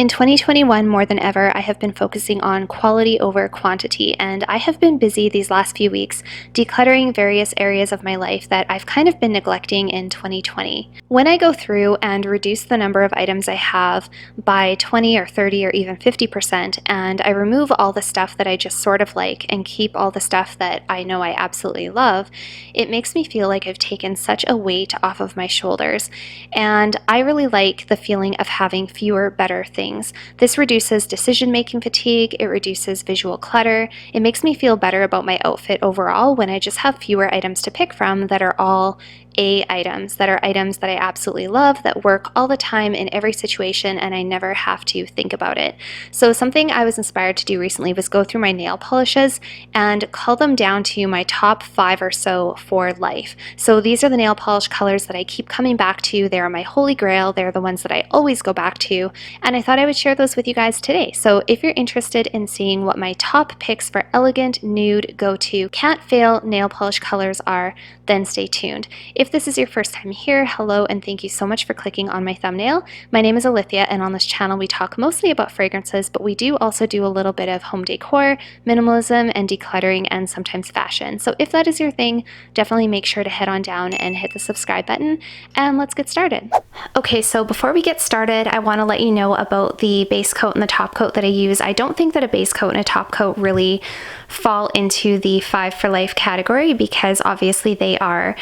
In 2021, more than ever, I have been focusing on quality over quantity, and I have been busy these last few weeks decluttering various areas of my life that I've kind of been neglecting in 2020. When I go through and reduce the number of items I have by 20 or 30 or even 50%, and I remove all the stuff that I just sort of like and keep all the stuff that I know I absolutely love, it makes me feel like I've taken such a weight off of my shoulders. And I really like the feeling of having fewer, better things. This reduces decision-making fatigue, it reduces visual clutter, it makes me feel better about my outfit overall when I just have fewer items to pick from that are all A items, that are items that I absolutely love, that work all the time in every situation, and I never have to think about it. So something I was inspired to do recently was go through my nail polishes and cull them down to my top 5 or so for life. So these are the nail polish colors that I keep coming back to. They are my holy grail. They're the ones that I always go back to, and I thought I would share those with you guys today. So if you're interested in seeing what my top picks for elegant, nude, go-to, can't fail nail polish colors are, then stay tuned. If this is your first time here, hello, and thank you so much for clicking on my thumbnail. My name is Alithia, and on this channel we talk mostly about fragrances, but we do also do a little bit of home decor, minimalism, and decluttering, and sometimes fashion. So if that is your thing, definitely make sure to head on down and hit the subscribe button, and let's get started. Okay, so before we get started, I want to let you know about the base coat and the top coat that I use. I don't think that a base coat and a top coat really fall into the 5 for life category because obviously they are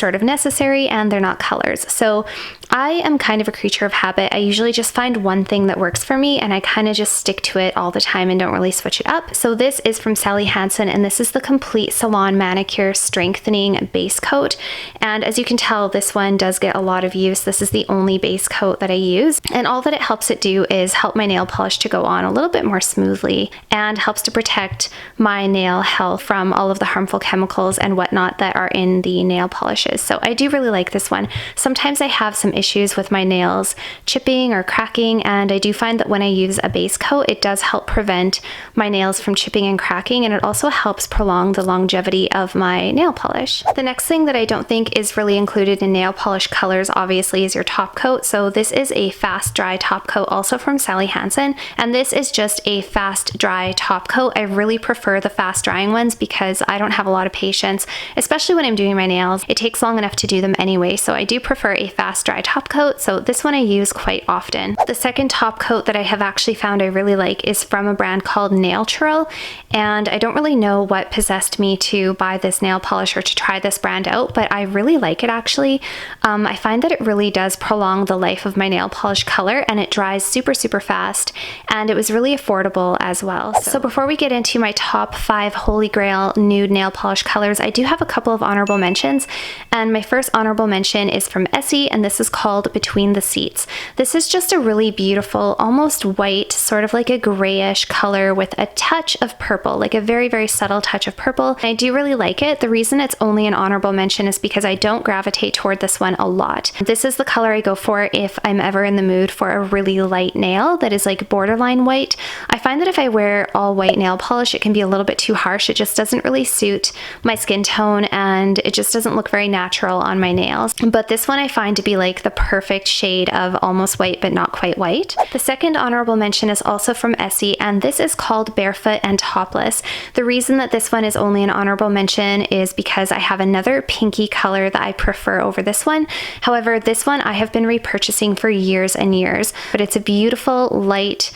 sort of necessary and they're not colors. So I am kind of a creature of habit. I usually just find one thing that works for me and I kind of just stick to it all the time and don't really switch it up. So this is from Hansen, and this is the Complete Salon Manicure Strengthening Base Coat. And as you can tell, this one does get a lot of use. This is the only base coat that I use, and all that it helps it do is help my nail polish to go on a little bit more smoothly and helps to protect my nail health from all of the harmful chemicals and whatnot that are in the nail polishes. So I do really like this one. Sometimes I have some issues with my nails chipping or cracking, and I do find that when I use a base coat, it does help prevent my nails from chipping and cracking, and it also helps prolong the longevity of my nail polish. The next thing that I don't think is really included in nail polish colors obviously is your top coat. So this is a fast dry top coat also from Hansen, and this is just a fast dry top coat. I really prefer the fast drying ones because I don't have a lot of patience, especially when I'm doing my nails. It takes long enough to do them anyway, so I do prefer a fast dry top coat, so this one I use quite often. The second top coat that I have actually found I really like is from a brand called NAILTURAL, and I don't really know what possessed me to buy this nail polish or to try this brand out, but I really like it actually. I find that it really does prolong the life of my nail polish color, and it dries super fast, and it was really affordable as well. So before we get into my top 5 holy grail nude nail polish colors, I do have a couple of honorable mentions, and my first honorable mention is from Essie, and this is called Between the Seats. This is just a really beautiful, almost white, sort of like a grayish color with a touch of purple, like a very subtle touch of purple. I do really like it. The reason it's only an honorable mention is because I don't gravitate toward this one a lot. This is the color I go for if I'm ever in the mood for a really light nail that is like borderline white. I find that if I wear all white nail polish, it can be a little bit too harsh. It just doesn't really suit my skin tone, and it just doesn't look very natural on my nails. But this one I find to be like the perfect shade of almost white but not quite white. The second honorable mention is also from Essie, and this is called Barefoot and Topless. The reason that this one is only an honorable mention is because I have another pinky color that I prefer over this one. However, this one I have been repurchasing for years and years, but it's a beautiful light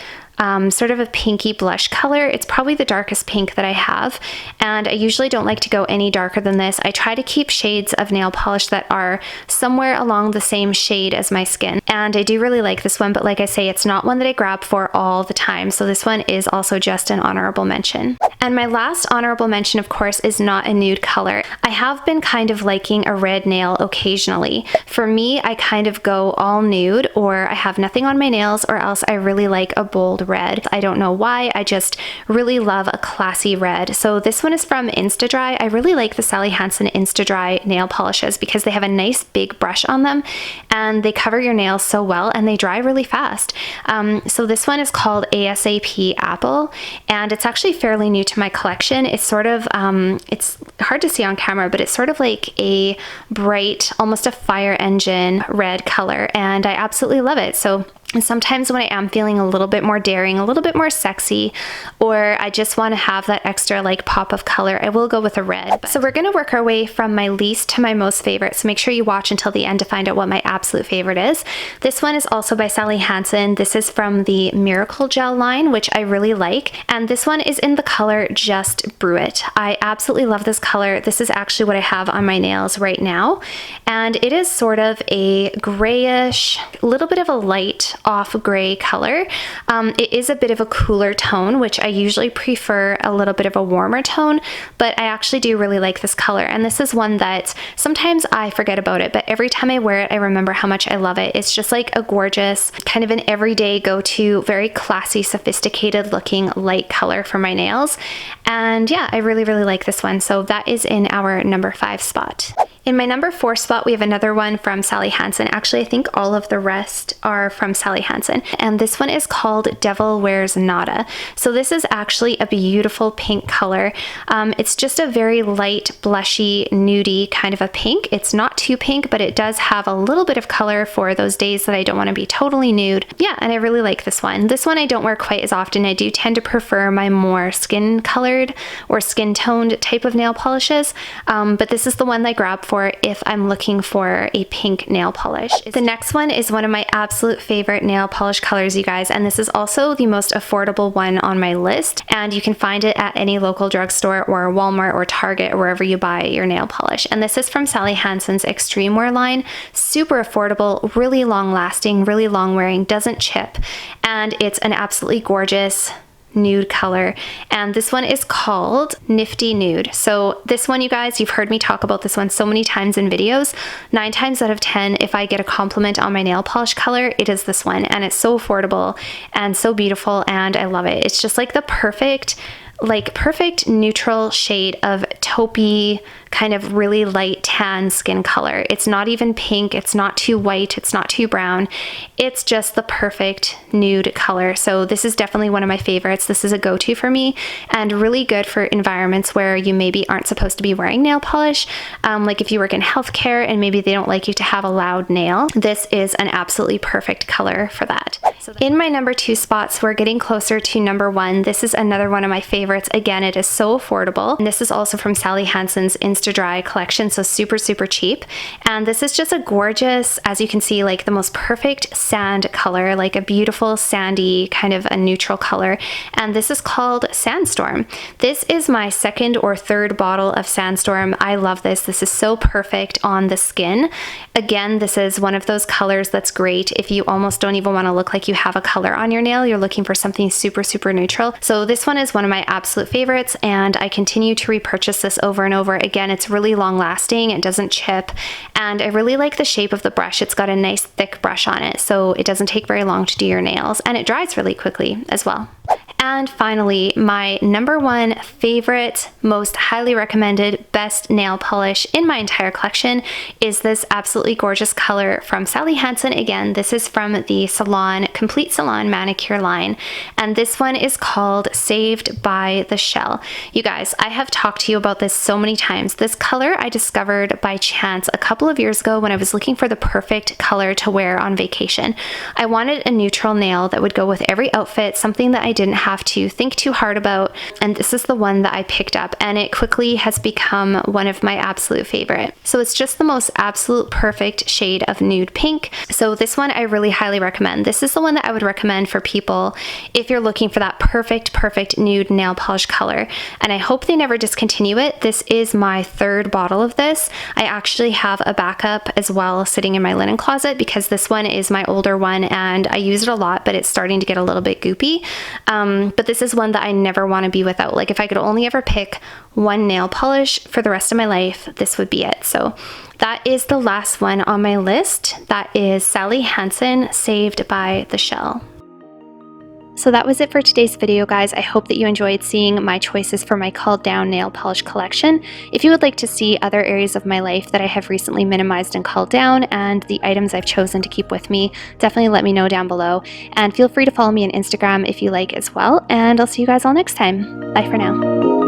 sort of a pinky blush color. It's probably the darkest pink that I have, and I usually don't like to go any darker than this. I try to keep shades of nail polish that are somewhere along the same shade as my skin, and I do really like this one, but like I say, it's not one that I grab for all the time, so this one is also just an honorable mention. And my last honorable mention, of course, is not a nude color. I have been kind of liking a red nail occasionally. For me, I kind of go all nude, or I have nothing on my nails, or else I really like a bold red. I don't know why, I just really love a classy red. So this one is from INSTA. I really like the Hansen INSTA nail polishes because they have a nice big brush on them and they cover your nails so well and they dry really fast. So this one is called ASAP Apple, and it's actually fairly new to my collection. It's sort of, it's hard to see on camera, but it's sort of like a bright, almost a fire engine red color, and I absolutely love it. So And sometimes when I am feeling a little bit more daring, a little bit more sexy, or I just want to have that extra like pop of color, I will go with a red. So we're going to work our way from my least to my most favorite. So make sure you watch until the end to find out what my absolute favorite is. This one is also by Sally Hansen. This is from the Miracle Gel line, which I really like. And this one is in the color Just Brew It. I absolutely love this color. This is actually what I have on my nails right now. And it is sort of a grayish, a little bit of a light off gray color. It is a bit of a cooler tone, which I usually prefer a little bit of a warmer tone, but I actually do really like this color. And this is one that sometimes I forget about it, but every time I wear it, I remember how much I love it. It's just like a gorgeous, kind of an everyday go-to, very classy, sophisticated looking light color for my nails. And yeah, I really, really like this one. So that is in our number 5 spot. In my number 4 spot, we have another one from Sally Hansen. Actually, I think all of the rest are from Sally Hansen. And this one is called Devil Wears Nada. So this is actually a beautiful pink color. It's just a very light, blushy, nudie kind of a pink. It's not too pink, but it does have a little bit of color for those days that I don't want to be totally nude. Yeah, and I really like this one. This one I don't wear quite as often. I do tend to prefer my more skin colored or skin toned type of nail polishes. But this is the one that I grab for if I'm looking for a pink nail polish. The next one is one of my absolute favorite nail polish colors, you guys, and this is also the most affordable one on my list, and you can find it at any local drugstore or Walmart or Target or wherever you buy your nail polish. And this is from Sally Hansen's Extreme Wear line. Super affordable, really long lasting, really long wearing, doesn't chip, and it's an absolutely gorgeous nude color. And this one is called Nifty Nude. So this one, you guys, you've heard me talk about this one so many times in videos. 9 times out of 10, if I get a compliment on my nail polish color, it is this one. And it's so affordable and so beautiful, and I love it. It's just like the perfect neutral shade of taupey, kind of really light tan skin color. It's not even pink, it's not too white, it's not too brown. It's just the perfect nude color. So this is definitely one of my favorites. This is a go-to for me and really good for environments where you maybe aren't supposed to be wearing nail polish. Like if you work in healthcare and maybe they don't like you to have a loud nail, this is an absolutely perfect color for that. In my number 2 spots, we're getting closer to number 1. This is another one of my favorites. Again, it is so affordable. And this is also from Sally Hansen's Insta Dry collection, so super, super cheap. And this is just a gorgeous, as you can see, like the most perfect sand color, like a beautiful sandy kind of a neutral color. And this is called Sandstorm. This is my 2nd or 3rd bottle of Sandstorm. I love this. This is so perfect on the skin. Again, this is one of those colors that's great if you almost don't even want to look like you have a color on your nail. You're looking for something super, super neutral. So this one is one of my absolute favorites, and I continue to repurchase this over and over. Again, it's really long lasting, it doesn't chip, and I really like the shape of the brush. It's got a nice thick brush on it, so it doesn't take very long to do your nails, and it dries really quickly as well. And finally, my number 1 favorite, most highly recommended, best nail polish in my entire collection is this absolutely gorgeous color from Sally Hansen. Again, this is from the SALON, Complete Salon Manicure line, and this one is called Saved by the Shell. You guys, I have talked to you about this so many times. This color I discovered by chance a couple of years ago when I was looking for the perfect color to wear on vacation. I wanted a neutral nail that would go with every outfit, something that I didn't have to think too hard about, and this is the one that I picked up, and it quickly has become one of my absolute favorite. So it's just the most absolute perfect shade of nude pink. So this one I really highly recommend. This is the one that I would recommend for people if you're looking for that perfect nude nail polish color, and I hope they never discontinue it. This is my 3rd bottle of this. I actually have a backup as well sitting in my linen closet because this one is my older one and I use it a lot, but it's starting to get a little bit goopy. But this is one that I never want to be without. Like if I could only ever pick one nail polish for the rest of my life, this would be it. So that is the last one on my list. That is Sally Hansen, Saved by the Shell. So that was it for today's video, guys. I hope that you enjoyed seeing my choices for my culled down nail polish collection. If you would like to see other areas of my life that I have recently minimized and culled down and the items I've chosen to keep with me, definitely let me know down below. And feel free to follow me on Instagram if you like as well. And I'll see you guys all next time. Bye for now.